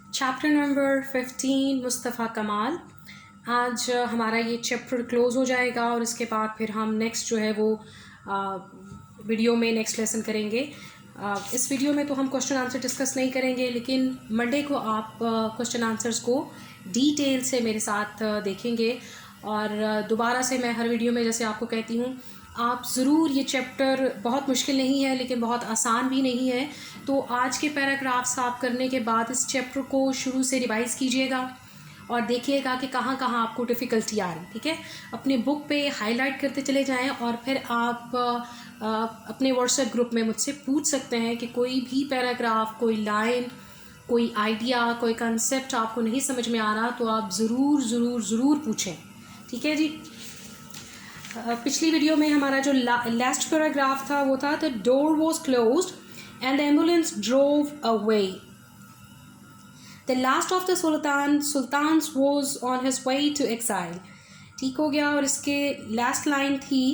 Chapter number 15 Mustafa कमाल। आज हमारा ये चैप्टर क्लोज़ हो जाएगा और इसके बाद फिर हम नेक्स्ट जो है वो वीडियो में नेक्स्ट लेसन करेंगे। इस वीडियो में तो हम क्वेश्चन आंसर डिस्कस नहीं करेंगे, लेकिन मंडे को आप क्वेश्चन आंसर्स को डिटेल से मेरे साथ देखेंगे। और दोबारा से मैं हर वीडियो में जैसे आपको कहती हूँ, आप ज़रूर ये चैप्टर बहुत मुश्किल नहीं है लेकिन बहुत आसान भी नहीं है, तो आज के पैराग्राफ्स आप करने के बाद इस चैप्टर को शुरू से रिवाइज़ कीजिएगा और देखिएगा कि कहाँ कहाँ आपको डिफ़िकल्टी आ रही। ठीक है, अपने बुक पे हाईलाइट करते चले जाएं और फिर आप अपने व्हाट्सएप ग्रुप में मुझसे पूछ सकते हैं कि कोई भी पैराग्राफ, कोई लाइन, कोई आइडिया, कोई कंसेप्ट आपको नहीं समझ में आ रहा तो आप ज़रूर ज़रूर ज़रूर पूछें। ठीक है जी। पिछली वीडियो में हमारा जो लास्ट पैराग्राफ था वो था the door was closed and the ambulance drove away. The last of the sultans was on his way to exile. ठीक हो गया। और इसके लास्ट लाइन थी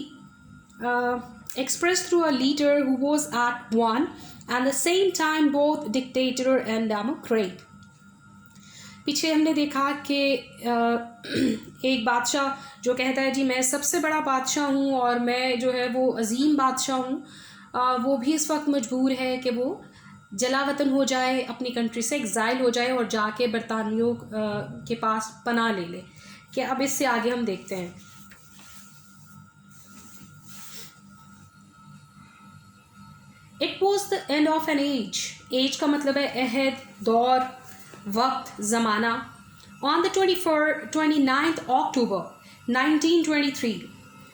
expressed through a leader who was at one and the same time both dictator and democrat। पीछे हमने देखा कि एक बादशाह जो कहता है जी मैं सबसे बड़ा बादशाह हूँ और मैं जो है वो अजीम बादशाह हूँ, वो भी इस वक्त मजबूर है कि वो जलावतन हो जाए, अपनी कंट्री से एग्ज़ाइल हो जाए और जाके बरतानियों के पास पनाह ले ले। कि अब इससे आगे हम देखते हैं। It was the end of an age. Age का मतलब है अहद, दौर, वक्त, ज़माना। On the 29th October 1923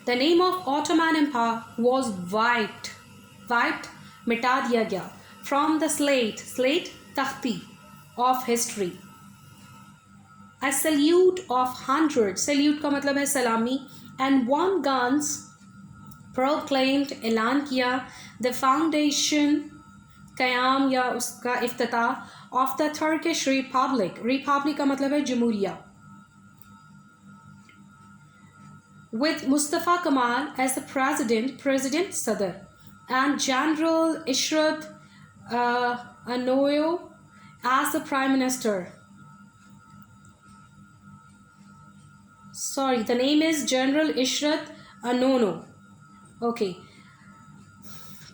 the name of Ottoman Empire was wiped, मिटा दिया गया, फ्रॉम द स्लेट तख्ती of history. A salute of 100, salute का मतलब है सलामी, and 1 guns proclaimed, ऐलान किया, the foundation, क़याम या उसका इफ्तिताह, of the Turkish Republic, Republic का मतलब है जमहूरिया, with Mustafa Kemal as the president सदर, and General Ishrat Anoyo as the prime minister. Sorry, the name is General Ishrat Anono. Okay.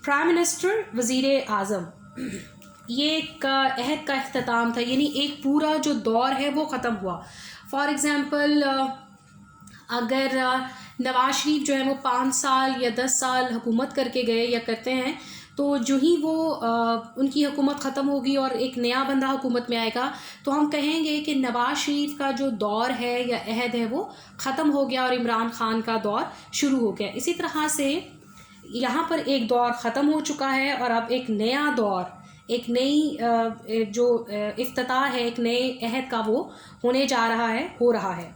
Prime minister, वज़ीर आज़म। ये एक अहद का अख्ताम था, यानी एक पूरा जो दौर है वो ख़त्म हुआ। फॉर एग्ज़ाम्पल अगर नवाज शरीफ जो है वो 5 साल या 10 साल हुकूमत करके गए या करते हैं, तो जो ही वो उनकी हुकूमत ख़त्म होगी और एक नया बंदा हुकूमत में आएगा तो हम कहेंगे कि नवाज शरीफ का जो दौर है या अहद है वो ख़त्म हो गया और इमरान ख़ान का दौर शुरू हो गया। इसी तरह से यहाँ पर एक दौर ख़त्म हो चुका है और अब एक नया दौर, एक नई जो इफ्तिताह है, एक नए अहद का वो होने जा रहा है, हो रहा है।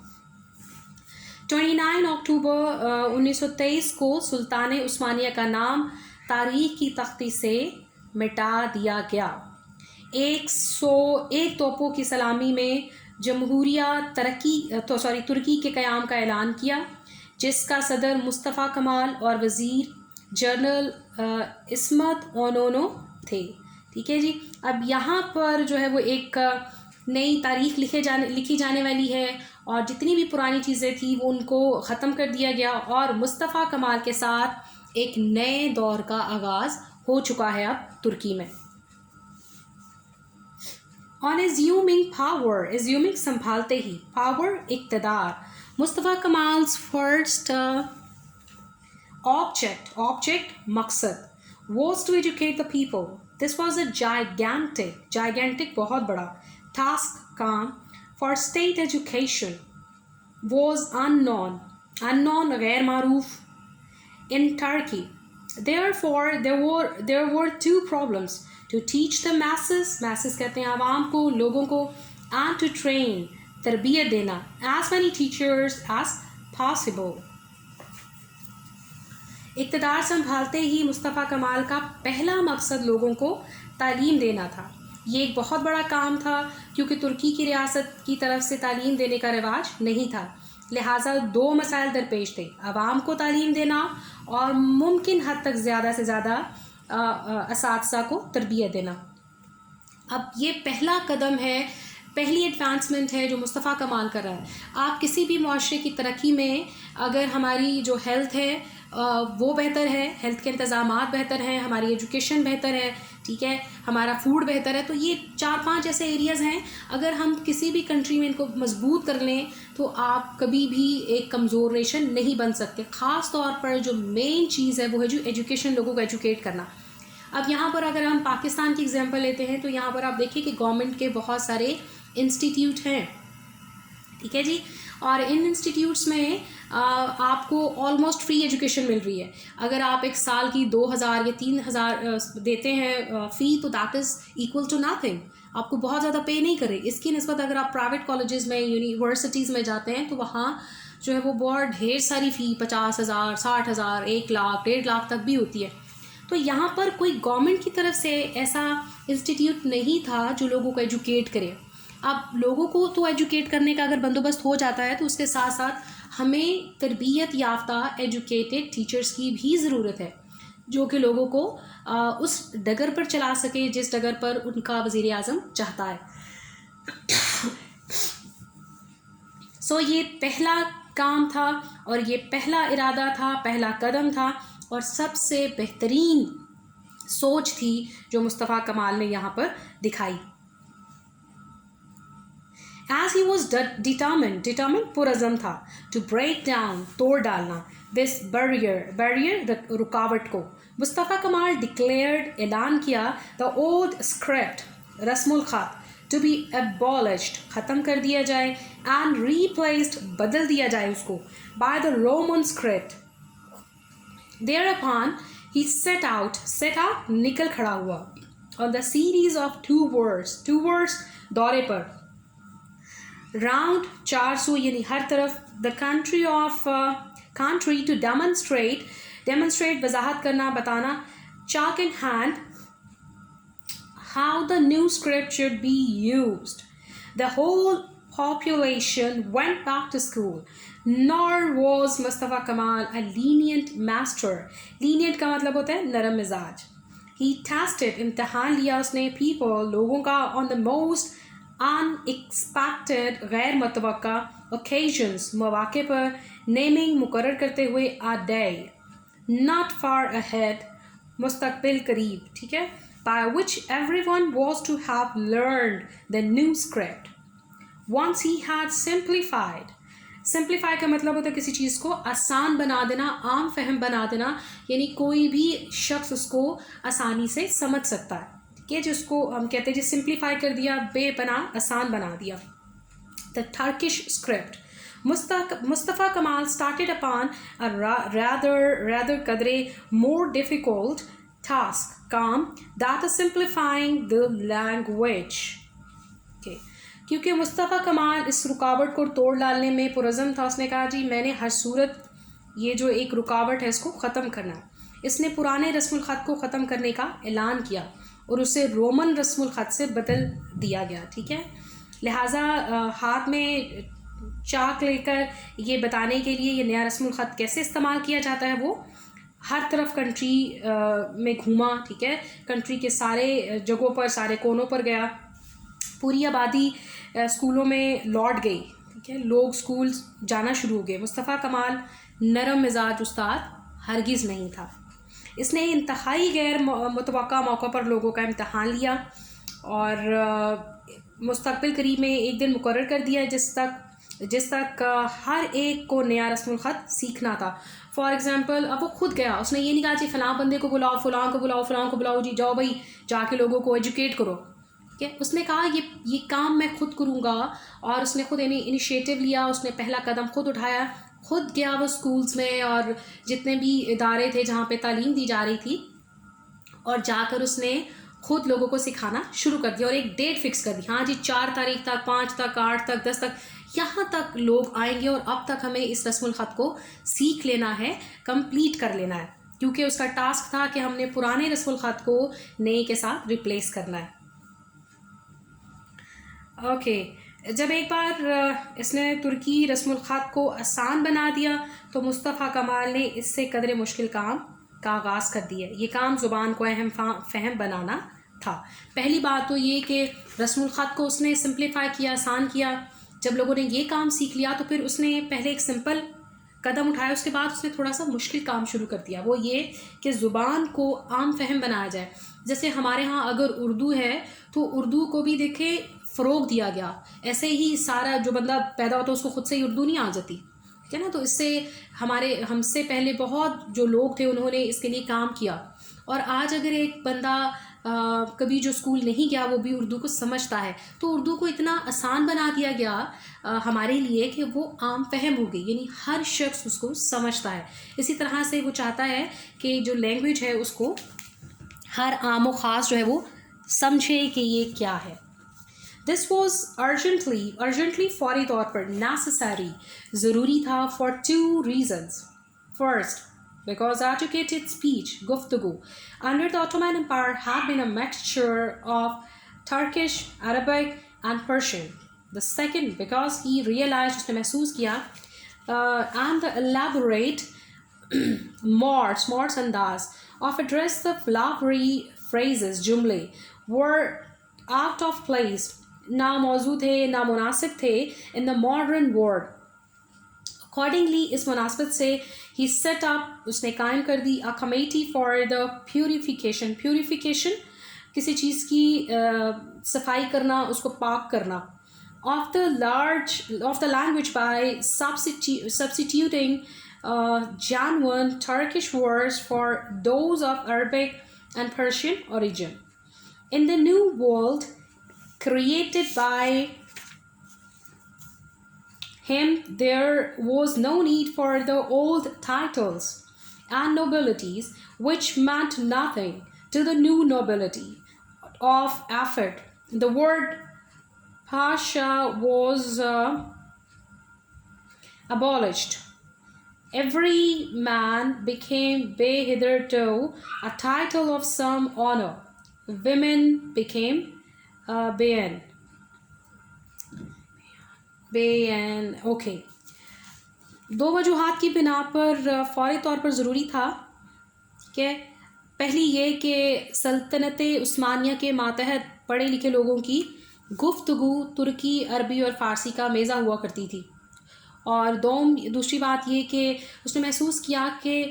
29 अक्टूबर 1923 को सुल्तान उस्मानिया का नाम तारीख की तख्ती से मिटा दिया गया। 101 तोपों की सलामी में जमहूरिया तुर्की के क़याम का ऐलान किया, जिसका सदर मुस्तफ़ा कमाल और वज़ीर जनरल इस्मत ओनोनो थे। ठीक है जी। अब यहाँ पर जो है वो एक नई तारीख लिखी जाने वाली है और जितनी भी पुरानी चीज़ें थी वो उनको ख़त्म कर दिया गया और मुस्तफ़ा कमाल के साथ एक नए दौर का आगाज़ हो चुका है अब तुर्की में। ऑन एज्यूमिंग पावर, एज्यूमिंग संभालते ही, पावर इक़्तिदार, मुस्तफ़ा कमाल्स फर्स्ट object मकसद, was to educate the people. This was a gigantic बहुत बड़ा task, काम, for state education was unknown गैर मारूफ in Turkey. Therefore there were 2 problems: to teach the masses कहते हैं आवाम को, लोगों को, and to train, तरबियत देना, as many teachers as possible. इक़्तिदार संभालते ही मुस्तफ़ा कमाल का पहला मकसद लोगों को तालीम देना था। ये एक बहुत बड़ा काम था क्योंकि तुर्की की रियासत की तरफ से तालीम देने का रिवाज नहीं था, लिहाजा 2 मसाइल दरपेश थे: आवाम को तालीम देना और मुमकिन हद तक ज़्यादा से ज़्यादा असातिज़ा को तरबियत देना। अब ये पहला कदम है पहली एडवांसमेंट है जो मुस्तफ़ा कमाल कर रहा है। आप किसी भी मुआशरे की तरक्की में अगर हमारी जो हेल्थ है वो बेहतर है, हेल्थ के इंतज़ामात बेहतर हैं, हमारी एजुकेशन बेहतर है, ठीक है, हमारा फूड बेहतर है, तो ये 4-5 ऐसे एरियाज़ हैं, अगर हम किसी भी कंट्री में इनको मजबूत कर लें तो आप कभी भी एक कमज़ोर नेशन नहीं बन सकते। ख़ास तौर पर जो मेन चीज़ है वो है जो एजुकेशन, लोगों को एजुकेट करना। अब यहाँ पर अगर हम पाकिस्तान की एग्जांपल लेते हैं तो यहाँ पर आप देखिए कि गवर्नमेंट के बहुत सारे इंस्टीट्यूट हैं, ठीक है जी, और इन इंस्टीट्यूट्स में आपको ऑलमोस्ट फ्री एजुकेशन मिल रही है। अगर आप एक साल की 2000 या 3000 देते हैं फ़ी तो that is equal to nothing, आपको बहुत ज़्यादा पे नहीं करे। इसकी निस्बत अगर आप प्राइवेट कॉलेजेस में, यूनिवर्सिटीज़ में जाते हैं तो वहाँ जो है वो बहुत ढेर सारी फ़ी 50,000, 60,000, 1 लाख, 1.5 लाख तक भी होती है। तो यहाँ पर कोई गवर्नमेंट की तरफ से ऐसा इंस्टीट्यूट नहीं था जो लोगों को एजुकेट करे। अब लोगों को तो एजुकेट करने का अगर बंदोबस्त हो जाता है तो उसके साथ साथ हमें तरबियत याफ्ता एजुकेटेड टीचर्स की भी ज़रूरत है जो कि लोगों को उस डगर पर चला सके जिस डगर पर उनका वज़ीर आज़म चाहता है। सो ये पहला काम था और ये पहला इरादा था, पहला कदम था और सबसे बेहतरीन सोच थी जो मुस्तफ़ा कमाल ने यहाँ पर दिखाई। As he was determined पुरज़म था, to break down, तोड़ डालना, this barrier रुकावट को। मुस्तफ़ा कमाल declared, ऐलान किया, the old script, रस्मुल ख़त, to be abolished, ख़त्म कर दिया जाए, and replaced, बदल दिया जाए उसको, by the Roman script. Thereupon he set out निकल खड़ा हुआ, on the series of two words दौरे पर, राउंड 400 यानी हर तरफ, द कंट्री टू डेमोन्स्ट्रेट वजाहत करना, बताना, chalk in hand, how the new script should be used. The whole population went back to school, nor was Mustafa Kamal a lenient master. Lenient का मतलब होता है नरम मिजाज। He tested, इम्तहान लिया उसने, people, लोगों का, on the most unexpected, गैर मतवक्का, occasions, मौके पर, naming, मुकर्रर करते हुए, a day, not far ahead, मुस्तकबिल करीब, ठीक है, by which everyone was to have learned the new script. Once he had simplified का मतलब होता है किसी चीज़ को आसान बना देना, आम फहम बना देना, यानी कोई भी शख्स उसको आसानी से समझ सकता है, ठीक है, जिसको हम कहते हैं जी सिंप्लीफाई कर दिया, बेपना आसान बना दिया। द टर्किश स्क्रिप्ट, मुस्तफ़ा कमाल started upon a rather कदरे more difficult task, काम, that is simplifying the language, okay. क्योंकि मुस्तफ़ा कमाल इस रुकावट को तोड़ डालने में पुरज़म था, उसने कहा जी मैंने हर सूरत ये जो एक रुकावट है इसको ख़त्म करना है। इसने पुराने रस्मुल ख़त को ख़त्म करने का ऐलान किया और उसे रोमन रस्मुल ख़त से बदल दिया गया, ठीक है। लिहाजा हाथ में चाक लेकर ये बताने के लिए ये नया रस्मुल ख़त कैसे इस्तेमाल किया जाता है वो हर तरफ कंट्री में घूमा, ठीक है, कंट्री के सारे जगहों पर, सारे कोनों पर गया, पूरी आबादी स्कूलों में लौट गई, ठीक है, लोग स्कूल जाना शुरू हो गए। मुस्तफ़ा कमाल नरम मिजाज उस्ताद हरगिज़ नहीं था। इसने इंतहाई गैर मुतवक्का मौक़ों पर लोगों का इम्तहान लिया और मुस्तकबिल करीब में एक दिन मुकर्रर कर दिया जिस तक हर एक को नया रस्मुल ख़त सीखना था। फॉर एग्ज़ाम्पल अब वो खुद गया, उसने ये नहीं कहा जी फ़लाँ बंदे को बुलाओ, फ़लाँ को बुलाओ जी, जाओ भाई जाके लोगों को एजुकेट करो, ठीक है। उसने कहा ये काम मैं खुद करूँगा और उसने खुद इनिशिएटिव लिया, उसने पहला कदम खुद उठाया, खुद गया वो स्कूल्स में और जितने भी इदारे थे जहाँ पे तालीम दी जा रही थी और जाकर उसने खुद लोगों को सिखाना शुरू कर दिया और एक डेट फिक्स कर दी, हाँ जी 4 तारीख तक, 5 तक, 8 तक, 10 तक, यहाँ तक लोग आएंगे और अब तक हमें इस रस्मुल ख़त को सीख लेना है, कंप्लीट कर लेना है, क्योंकि उसका टास्क था कि हमने पुराने रस्मुल ख़त को नए के साथ रिप्लेस करना है। ओके जब एक बार इसने तुर्की रस्मुल ख़त को आसान बना दिया तो मुस्तफ़ा कमाल ने इससे कदरे मुश्किल काम का आगाज़ कर दिया। ये काम ज़ुबान को अहम फ़हम बनाना था। पहली बात तो ये कि रस्मुल ख़त को उसने सिंप्लीफाई किया, आसान किया। जब लोगों ने ये काम सीख लिया तो फिर उसने पहले एक सिंपल कदम उठाया, उसके बाद उसने थोड़ा सा मुश्किल काम शुरू कर दिया, वो ये कि ज़ुबान को आम फहम बनाया जाए। जैसे हमारे यहाँ अगर उर्दू है तो उर्दू को भी देखे फ़रोग दिया गया, ऐसे ही सारा जो बंदा पैदा होता है उसको ख़ुद से ही उर्दू नहीं आ जाती, ठीक है ना। तो इससे हमसे पहले बहुत जो लोग थे उन्होंने इसके लिए काम किया, और आज अगर एक बंदा कभी जो स्कूल नहीं गया वो भी उर्दू को समझता है, तो उर्दू को इतना आसान बना दिया गया हमारे लिए कि वो आम फहम हो गई, यानी हर शख्स उसको समझता है। इसी तरह से वो चाहता है कि जो लैंग्वेज है उसको हर आम व ख़ास जो है वो समझे कि ये क्या है। दिस वॉज अर्जेंटली फौरी तौर पर नेसेसरी, ज़रूरी था, for 2 reasons. First, because educated speech, गुफ्तगू, under the Ottoman Empire had been a mixture of Turkish, Arabic and Persian. The second, because he realized, उसने महसूस किया, and the elaborate smart अंदाज of address the flowery phrases, जुमले, were out of place, ना मौजू थे ना मुनासिब थे in the modern world. Accordingly, इस मुनासबत से he set up, उसने कायम कर दी, a committee for the purification किसी चीज़ की सफाई करना, उसको पाक करना, of the language by substituting genuine Turkish words for those of Arabic and Persian origin. In the new world created by him, there was no need for the old titles and nobilities, which meant nothing to the new nobility of effort. The word Pasha was abolished. Every man became bey hitherto, a title of some honor. Women became bayan. Okay. 2 वजूहात की बिना पर फ़ौरी तौर पर ज़रूरी था कि पहली ये कि सल्तनत उस्मानिया के मातहत पढ़े लिखे लोगों की गुफ्तगू तुर्की, अरबी और फ़ारसी का मेज़ा हुआ करती थी, और दूसरी बात ये कि उसने महसूस किया कि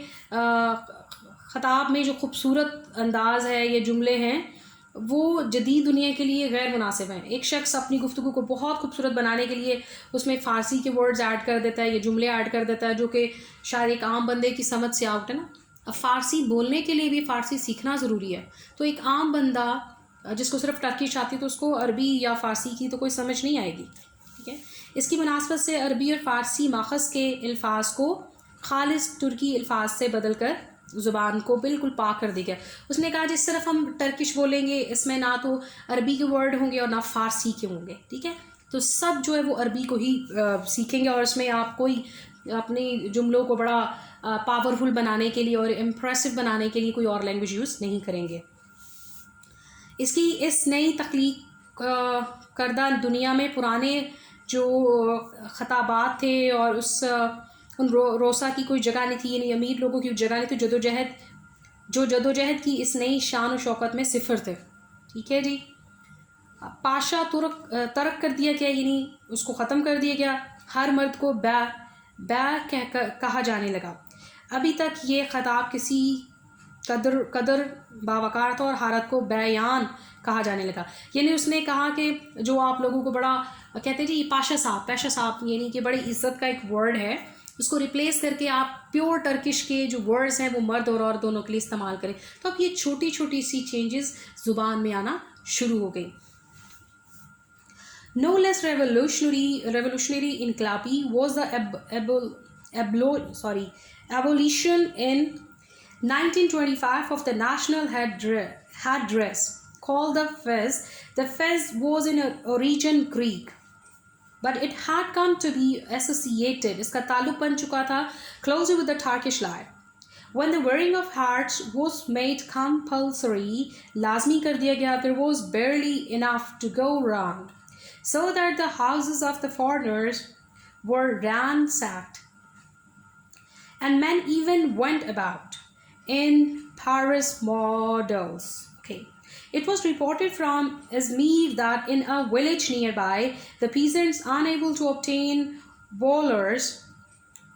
ख़ताब में जो ख़ूबसूरत अंदाज़ है, ये जुमले हैं, वो जदीद दुनिया के लिए गैर मुनासिब हैं। एक शख्स अपनी गुफ्तगू को बहुत खूबसूरत बनाने के लिए उसमें फ़ारसी के वर्ड्स ऐड कर देता है, ये जुमले ऐड कर देता है, जो कि शायद एक आम बंदे की समझ से आउट है ना। अब फ़ारसी बोलने के लिए भी फ़ारसी सीखना ज़रूरी है, तो एक आम बंदा जिसको सिर्फ टर्किश आती तो उसको अरबी या फ़ारसी की तो कोई समझ नहीं आएगी, ठीक है। इसकी मुनासबत से अरबी और फ़ारसी माखज़ के अल्फाज को खालिस तुर्की अल्फाज से बदल कर ज़ुबान को बिल्कुल पाक कर दी गया। उसने कहा जिस तरफ हम टर्किश बोलेंगे इसमें ना तो अरबी के वर्ड होंगे और ना फ़ारसी के होंगे, ठीक है। तो सब जो है वो अरबी को ही सीखेंगे, और इसमें आप कोई अपनी जुमलों को बड़ा पावरफुल बनाने के लिए और इम्प्रेसिव बनाने के लिए कोई और लैंग्वेज यूज़ नहीं करेंगे। इसकी इस नई तख्लीक करदा दुनिया में पुराने जो ख़ताबात थे और उन रोसा की कोई जगह नहीं थी, यानी अमीर लोगों की जगह नहीं थी। जदोजहद की इस नई शान और शौकत में सिफर थे, ठीक है जी। पाशा तर्क कर दिया गया, यानी उसको ख़त्म कर दिया गया। हर मर्द को कहा जाने लगा। अभी तक ये ख़ताब किसी कदर बावकार था और हारत को बयान कहा जाने लगा। यानी उसने कहा कि जो आप लोगों को बड़ा कहते हैं जी पाशा साहब, यानी कि बड़ी इज़्ज़त का एक वर्ड है, उसको रिप्लेस करके आप प्योर टर्किश के जो वर्ड्स हैं वो मर्द और औरत दोनों के लिए इस्तेमाल करें। तो अब ये छोटी छोटी सी चेंजेस ज़ुबान में आना शुरू हो गई। No less revolutionary inqlabi was the abolition in 1925 of the national headdress called the fez. The fez was in origin Greek, but it had come to be associated, इसका ताल्लुक बन चुका था closely with the Turkish life. When the wearing of hats was made compulsory, लाजमी कर दिया गया, there was barely enough to go round, so that the houses of the foreigners were ransacked, and men even went about in Paris models. Okay, It was reported from Izmir that in a village nearby, the peasants, unable to obtain bowlers'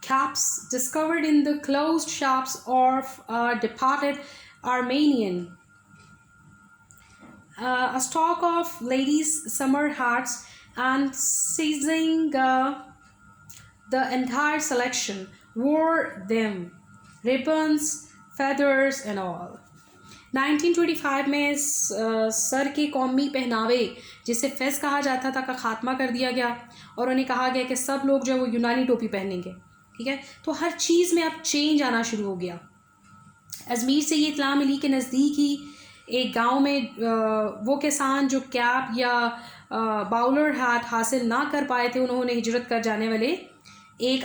caps discovered in the closed shops of a departed Armenian, a stock of ladies' summer hats, and seizing the entire selection, wore them, ribbons, feathers and all. 1925 में sir के कौमी पहनावे जिसे face कहा जाता था का खात्मा कर दिया गया और उन्हें कहा गया कि सब लोग जो है वो यूनानी टोपी पहनेंगे, ठीक है। तो हर चीज़ में अब चेंज आना शुरू हो गया। अजमेर से ये इत्तला मिली कि नज़दीक ही एक गांव में वो किसान जो कैप या बाउलर हैट हासिल ना कर पाए थे, उन्होंने हिजरत कर जाने वाले एक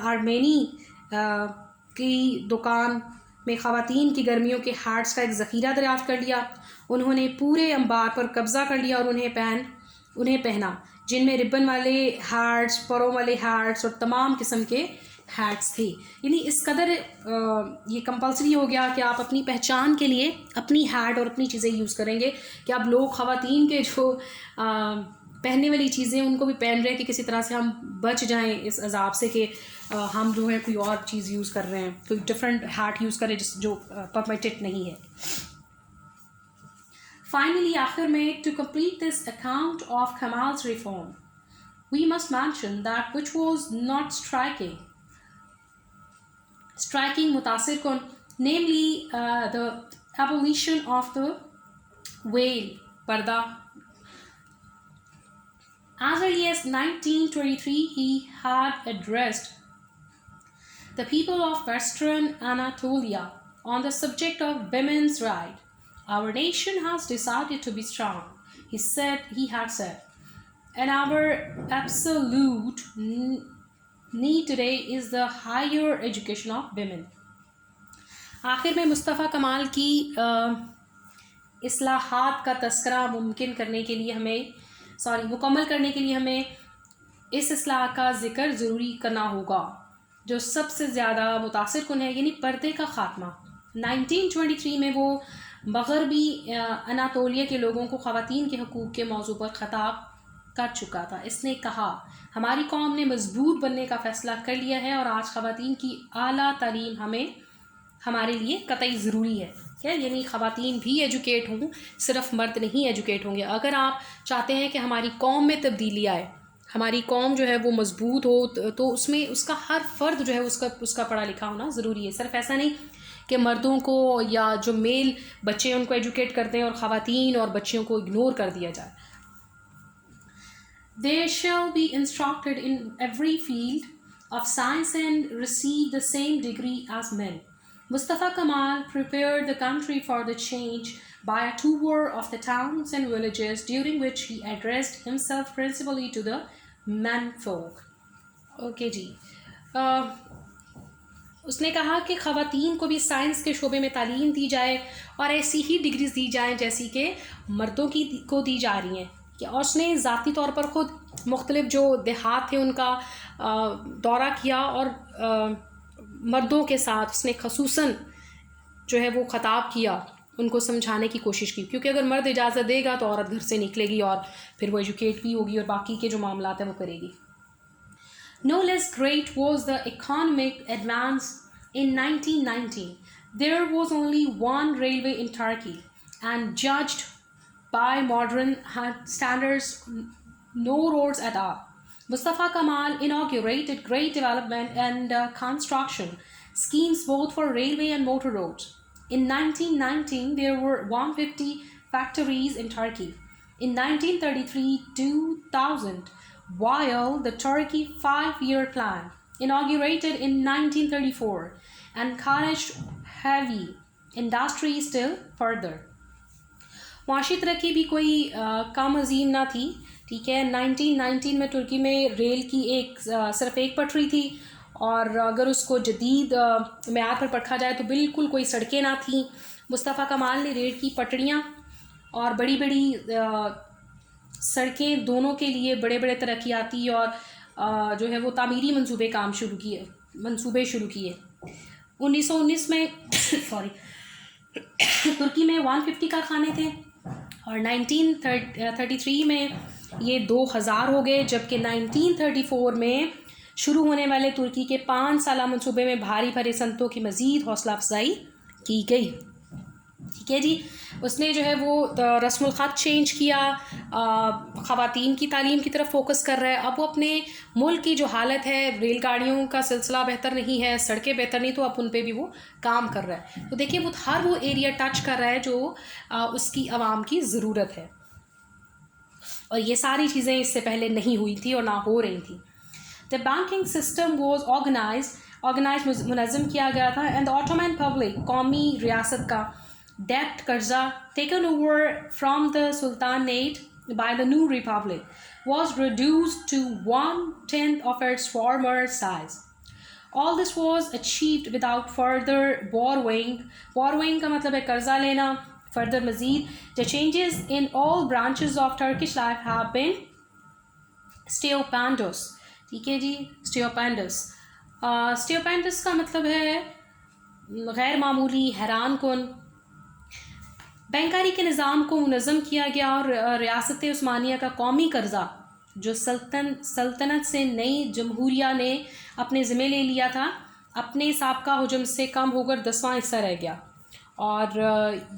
आर्मेनी की दुकान में ख़वातीन की गर्मियों के हैट्स का एक ज़ख़ीरा दरियाफ़्त कर लिया। उन्होंने पूरे अंबार पर कब्ज़ा कर लिया और उन्हें पहना, जिनमें रिबन वाले हैट्स, परों वाले हैट्स और तमाम किस्म के हैट्स थे। यानी इस कदर ये कंपल्सरी हो गया कि आप अपनी पहचान के लिए अपनी हैट और अपनी चीज़ें यूज़ करेंगे कि अब लोग ख़वातीन के जो पहनने वाली चीज़ें उनको भी पहन रहे हैं कि किसी तरह से हम बच जाएं इस अजाब से कि हम जो है कोई और चीज़ यूज़ कर रहे हैं, कोई डिफरेंट हैट यूज़ करें जो परमिटेड नहीं है। फाइनली आखिर में, to complete this account of Kemal's reform, we must mention that which was not striking मुतासिर कुन, namely the abolition of the veil, पर्दा. As early as 1923, he had addressed the people of Western Anatolia on the subject of women's right. Our nation has decided to be strong, he had said, and our absolute need today is the higher education of women. आखिर में मुस्तफ़ा कमाल की इस्लाहात का तस्करा मुमकिन करने के लिए मुकम्मल करने के लिए हमें इस इस्लाह का ज़िक्र ज़रूरी करना होगा जो सबसे ज़्यादा मुतासिर कुन है, यानी पर्दे का ख़ात्मा। 1923 में वो मग़रबी अनातोलिया के लोगों को ख़वातीन के हकूक़ के मौजू पर ख़िताब कर चुका था। इसने कहा, हमारी कौम ने मजबूत बनने का फ़ैसला कर लिया है और आज ख़वातीन की आला तालीम हमारे लिए कतई ज़रूरी है। क्या यानी ख़वातीन भी एजुकेट हों, सिर्फ मर्द नहीं एजुकेट होंगे। अगर आप चाहते हैं कि हमारी कौम में तब्दीली आए, हमारी कौम जो है वो मजबूत हो, तो उसमें उसका हर फ़र्द जो है उसका पढ़ा लिखा होना ज़रूरी है। सिर्फ ऐसा नहीं कि मर्दों को या जो मेल बच्चे उनको एजुकेट करते हैं और ख़वातीन और बच्चियों को इग्नोर कर दिया जाए। They shall be instructed in every field of science and receive the same degree as men. Mustafa Kamal prepared the country for the change by a tour of the towns and villages, during which he addressed himself principally to the menfolk. Okay जी, उसने कहा कि ख़वातीन को भी science के शोबे में तालीम दी जाए और ऐसी ही डिग्रीज़ दी जाएँ जैसी कि मर्दों को दी जा रही हैं। और उसने ज़ाती तौर पर ख़ुद मुख्तलिफ़ जो देहात थे उनका दौरा किया और मर्दों के साथ उसने खसूसन जो है वो ख़िताब किया, उनको समझाने की कोशिश की, क्योंकि अगर मर्द इजाज़त देगा तो औरत घर से निकलेगी और फिर वो एजुकेट भी होगी और बाकी के जो मामलात हैं वो करेगी। No less great was the economic advance in 1919. There was only one railway in Turkey, and judged by modern standards, no roads at all. Mustafa Kamal inaugurated great development and construction schemes both for railway and motor roads. In 1919, there were 150 factories in Turkey. In 1933, 2000, while the Turkey 5-year plan, inaugurated in 1934, encouraged heavy industry still further. माशी तरक्की भी कोई कम अजीम ना थी, ठीक है। 1919 में तुर्की में रेल की सिर्फ एक पटरी थी और अगर उसको जदीद मेयार पर परखा जाए तो बिल्कुल कोई सड़कें ना थीं। मुस्तफ़ा कमाल ने रेल की पटड़ियाँ और बड़ी बड़ी सड़कें दोनों के लिए बड़े बड़े तरक्याती और जो है वो तामीरी मंसूबे शुरू किए। 1919 में तुर्की में 150 कारखाने थे और 1933 में ये 2000 हो गए, जबकि 1934 में शुरू होने वाले तुर्की के 5 साला मंसूबे में भारी भरे संतों की मज़ीद हौसला अफजाई की गई। ठीक है जी। उसने जो है वो रस्मुल ख़त चेंज किया, ख़वातीन की तालीम की तरफ फोकस कर रहा है। अब वो अपने मुल्क की जो हालत है, रेलगाड़ियों का सिलसिला बेहतर नहीं है, सड़कें बेहतर नहीं, तो अब उन पे भी वो काम कर रहा है। तो देखिए वो हर वो एरिया टच कर रहा है जो उसकी आवाम की ज़रूरत है, और ये सारी चीज़ें इससे पहले नहीं हुई थी और ना हो रही थी। The banking system was organise मुनज़्ज़म किया गया था, एंड द ऑटोमन पब्लिक, कौमी रियासत का डेट कर्जा taken over from the Sultanate by the new republic was reduced to 1/10 of its former size. All this was achieved without further borrowing. Borrowing का मतलब है कर्जा लेना। Further मज़ीद, the changes in all branches of Turkish life have been stupendous. ठीक है जी, stupendous. Stupendous का मतलब है गैर मामूली, हैरान कुन। बैंकारी के निज़ाम को मुनज़्ज़म किया गया और रियासत उस्मानिया का कौमी कर्ज़ा जो सल्तनत से नई जमहूरिया ने अपने ज़िम्मे ले लिया था, अपने साबका हुजम से कम होकर 10वां हिस्सा रह गया, और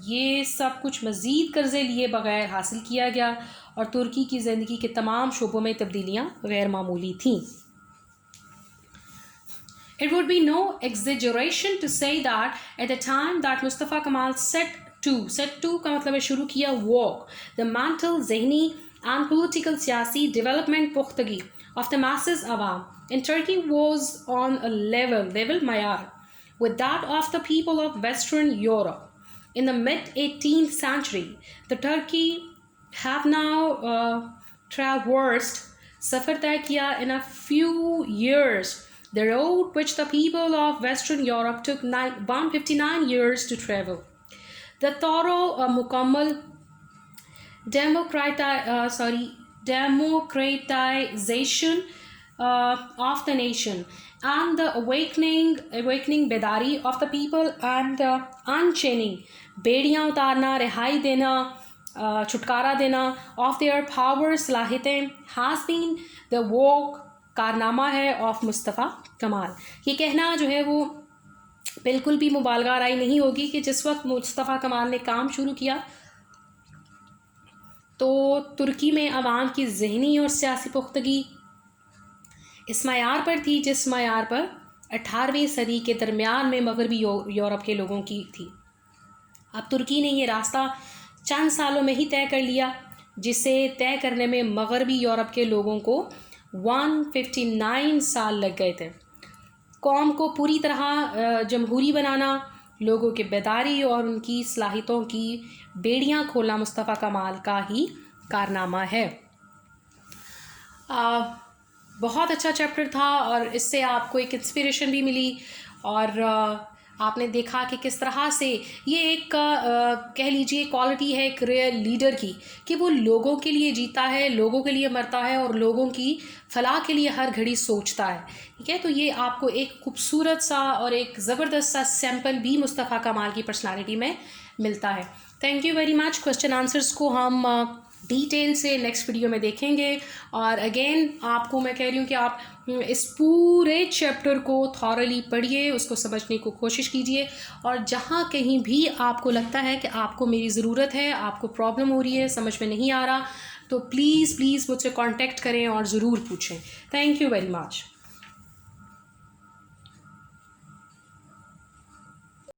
ये सब कुछ मज़ीद कर्ज़े लिए बग़ैर हासिल किया गया, और तुर्की की ज़िंदगी के तमाम शोबों में तब्दीलियाँ गैर मामूली थीं। It would be no exaggeration to say that at the time that Mustafa Kemal set to का मतलब है शुरू किया, walk the mental, ज़हनी and political सियासी development पुख्तगी of the masses awam in Turkey was on a level mayar with that of the people of Western Europe. In the mid-18th century, the Turkey have now traversed सफ़र तय किया in a few years the road which the people of Western Europe took 159 years to travel. The thorough मुकम्मल democratization of the nation and the awakening बेदारी of the people and the unchaining बेड़ियाँ उतारना, रिहाई देना, छुटकारा देना of their power सलाहियतें has been the work, कारनामा है of Mustafa कमाल। ये कहना जो है वो बिल्कुल भी मुबालगा आराई नहीं होगी कि जिस वक्त मुस्तफ़ा कमाल ने काम शुरू किया तो तुर्की में अवाम की ज़हनी और सियासी पुख्तगी इस मयार पर थी जिस मयार पर 18वीं सदी के दरमियान में मगरबी यूरोप के लोगों की थी। अब तुर्की ने ये रास्ता चंद सालों में ही तय कर लिया, जिसे तय करने में मगरबी यूरोप के लोगों को 159 साल लग गए थे। कौम को पूरी तरह जमहूरी बनाना, लोगों के बेदारी और उनकी सलाहियतों की बेड़ियाँ खोलना मुस्तफ़ा कमाल का ही कारनामा है। बहुत अच्छा चैप्टर था और इससे आपको एक इंस्पिरेशन भी मिली, और आपने देखा कि किस तरह से ये एक कह लीजिए क्वालिटी है एक रियल लीडर की, कि वो लोगों के लिए जीता है, लोगों के लिए मरता है और लोगों की फलाह के लिए हर घड़ी सोचता है। ठीक है, तो ये आपको एक खूबसूरत सा और एक ज़बरदस्त सा सैम्पल भी मुस्तफ़ा कमाल की पर्सनालिटी में मिलता है। Thank you very much. Question answers को हम डिटेल से नेक्स्ट वीडियो में देखेंगे, और अगेन आपको मैं कह रही हूँ कि आप इस पूरे चैप्टर को थॉरली पढ़िए, उसको समझने को कोशिश कीजिए, और जहाँ कहीं भी आपको लगता है कि आपको मेरी ज़रूरत है, आपको प्रॉब्लम हो रही है, समझ में नहीं आ रहा, तो प्लीज़ मुझसे कांटेक्ट करें और ज़रूर पूछें। Thank you very much.